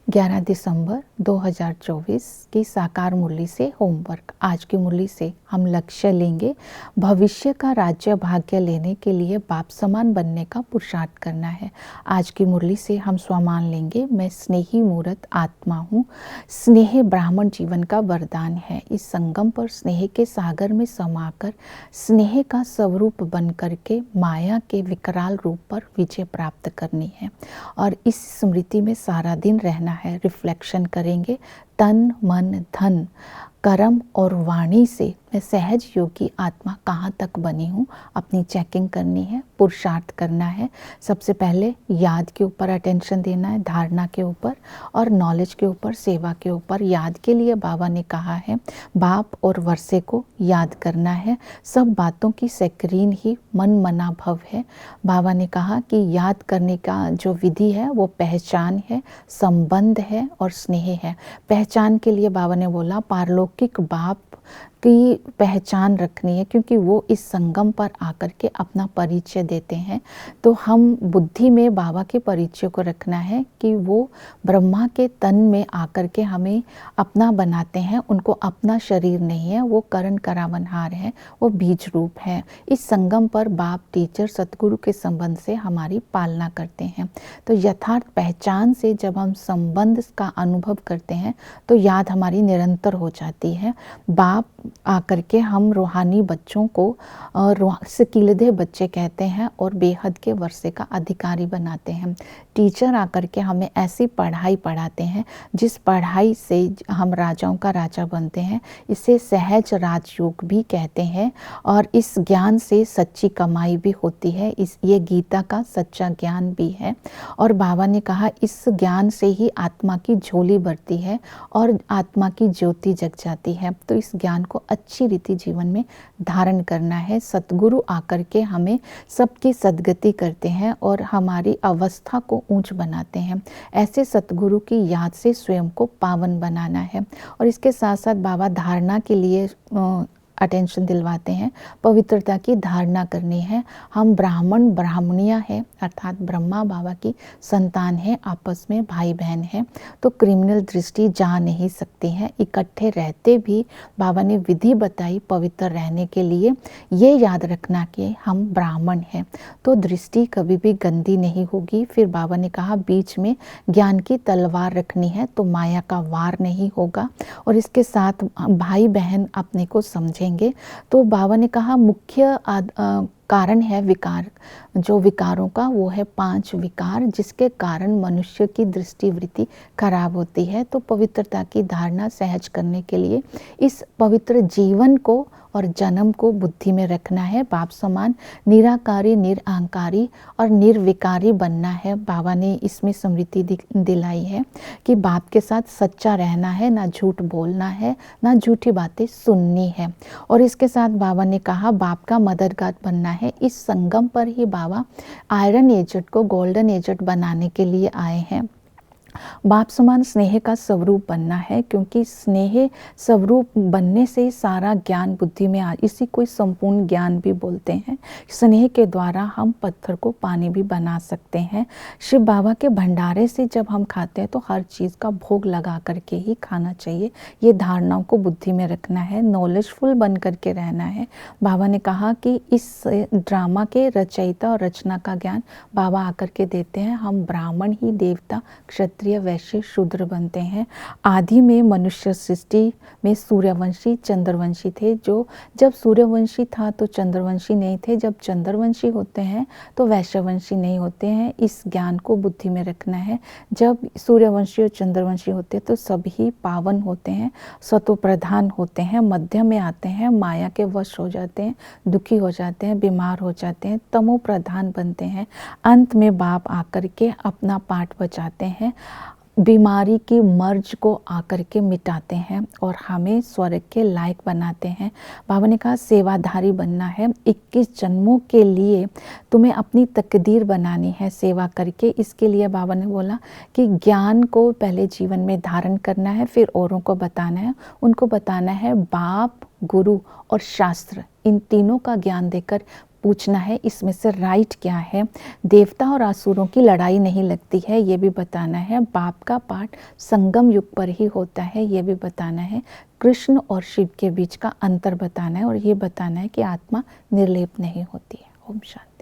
11 दिसंबर 2024 की साकार मुरली से होमवर्क। आज की मुरली से हम लक्ष्य लेंगे भविष्य का राज्य भाग्य लेने के लिए बाप समान बनने का पुरुषार्थ करना है। आज की मुरली से हम स्वमान लेंगे, मैं स्नेही मूर्त आत्मा हूँ। स्नेह ब्राह्मण जीवन का वरदान है। इस संगम पर स्नेह के सागर में समाकर स्नेह का स्वरूप बन करके माया के विकराल रूप पर विजय प्राप्त करनी है और इस स्मृति में सारा दिन रहना है। रिफ्लेक्शन करेंगे, तन मन धन कर्म और वाणी से मैं सहज योगी आत्मा कहाँ तक बनी हूँ, अपनी चेकिंग करनी है, पुरुषार्थ करना है। सबसे पहले याद के ऊपर अटेंशन देना है, धारणा के ऊपर और नॉलेज के ऊपर, सेवा के ऊपर। याद के लिए बाबा ने कहा है बाप और वर्षे को याद करना है। सब बातों की स्क्रीन ही मन मना भव है। बाबा ने कहा कि याद करने का जो विधि है वो पहचान है, संबंध है और स्नेह है। पहचान के लिए बाबा ने बोला पारलौकिक बाप की पहचान रखनी है, क्योंकि वो इस संगम पर आकर के अपना परिचय देते हैं। तो हम बुद्धि में बाबा के परिचय को रखना है कि वो ब्रह्मा के तन में आकर के हमें अपना बनाते हैं। उनको अपना शरीर नहीं है, वो करण करावनहार है, वो बीज रूप है। इस संगम पर बाप टीचर सतगुरु के संबंध से हमारी पालना करते हैं। तो यथार्थ पहचान से जब हम संबंध का अनुभव करते हैं तो याद हमारी निरंतर हो जाती है। बाप आकर के हम रूहानी बच्चों को सिकीलदे बच्चे कहते हैं और बेहद के वर्षे का अधिकारी बनाते हैं। टीचर आकर के हमें ऐसी पढ़ाई पढ़ाते हैं जिस पढ़ाई से हम राजाओं का राजा बनते हैं। इसे सहज राजयोग भी कहते हैं और इस ज्ञान से सच्ची कमाई भी होती है। ये गीता का सच्चा ज्ञान भी है। और बाबा ने कहा इस ज्ञान से ही आत्मा की झोली भरती है और आत्मा की ज्योति जग जाती है। तो इस ज्ञान को अच्छी रीति जीवन में धारण करना है। सतगुरु आकर के हमें सबकी सद्गति करते हैं और हमारी अवस्था को ऊंच बनाते हैं। ऐसे सतगुरु की याद से स्वयं को पावन बनाना है। और इसके साथ साथ बाबा धारणा के लिए अटेंशन दिलवाते हैं। पवित्रता की धारणा करनी है। हम ब्राह्मण ब्राह्मणियाँ हैं, अर्थात ब्रह्मा बाबा की संतान है, आपस में भाई बहन हैं। तो क्रिमिनल दृष्टि जा नहीं सकती है। इकट्ठे रहते भी बाबा ने विधि बताई पवित्र रहने के लिए। ये याद रखना कि हम ब्राह्मण हैं तो दृष्टि कभी भी गंदी नहीं होगी। फिर बाबा ने कहा बीच में ज्ञान की तलवार रखनी है तो माया का वार नहीं होगा। और इसके साथ भाई बहन अपने को समझेंगे। तो बाबा ने कहा मुख्य कारण है विकार। जो विकारों का वो है 5 विकार, जिसके कारण मनुष्य की दृष्टिवृत्ति खराब होती है। तो पवित्रता की धारणा सहज करने के लिए इस पवित्र जीवन को और जन्म को बुद्धि में रखना है। बाप समान निराकारी, निरअहंकारी और निर्विकारी बनना है। बाबा ने इसमें स्मृति दिलाई है कि बाप के साथ सच्चा रहना है, ना झूठ बोलना है, ना झूठी बातें सुननी है। और इसके साथ बाबा ने कहा बाप का मददगार बनना है। इस संगम पर ही बाबा आयरन एजेंट को गोल्डन एजेंट बनाने के लिए आए हैं। बाप समान स्नेह का स्वरूप बनना है, क्योंकि स्नेह स्वरूप बनने से सारा ज्ञान बुद्धि में इसी को संपूर्ण ज्ञान भी बोलते हैं। स्नेह के द्वारा हम पत्थर को पानी भी बना सकते हैं। शिव बाबा के भंडारे से जब हम खाते हैं तो हर चीज़ का भोग लगा करके ही खाना चाहिए। ये धारणाओं को बुद्धि में रखना है, नॉलेजफुल बन करके रहना है। बाबा ने कहा कि इस ड्रामा के रचयिता और रचना का ज्ञान बाबा आकर के देते हैं। हम ब्राह्मण ही देवता, क्षत्रिय, वैश्य, शूद्र बनते हैं। आदि में मनुष्य सृष्टि में सूर्यवंशी चंद्रवंशी थे। जब सूर्यवंशी था तो चंद्रवंशी नहीं थे, जब चंद्रवंशी होते हैं तो वैश्यवंशी नहीं होते हैं। इस ज्ञान को बुद्धि में रखना है। जब सूर्यवंशी और चंद्रवंशी होते हैं तो सभी पावन होते हैं, सतो प्रधान होते हैं, मध्य में आते हैं, माया के वश हो जाते हैं, दुखी हो जाते हैं, बीमार हो जाते हैं, तमो प्रधान बनते हैं। अंत में बाप आकर के अपना पाठ बचाते हैं, बीमारी की मर्ज को आकर के मिटाते हैं और हमें स्वर्ग के लायक बनाते हैं। बाबा ने कहा सेवाधारी बनना है। 21 जन्मों के लिए तुम्हें अपनी तकदीर बनानी है सेवा करके। इसके लिए बाबा ने बोला कि ज्ञान को पहले जीवन में धारण करना है, फिर औरों को बताना है। उनको बताना है बाप, गुरु और शास्त्र, इन तीनों का ज्ञान देकर पूछना है इसमें से राइट क्या है। देवता और असुरों की लड़ाई नहीं लगती है, ये भी बताना है। बाप का पाठ संगम युग पर ही होता है, ये भी बताना है। कृष्ण और शिव के बीच का अंतर बताना है और ये बताना है कि आत्मा निर्लेप नहीं होती है। ओम शांति।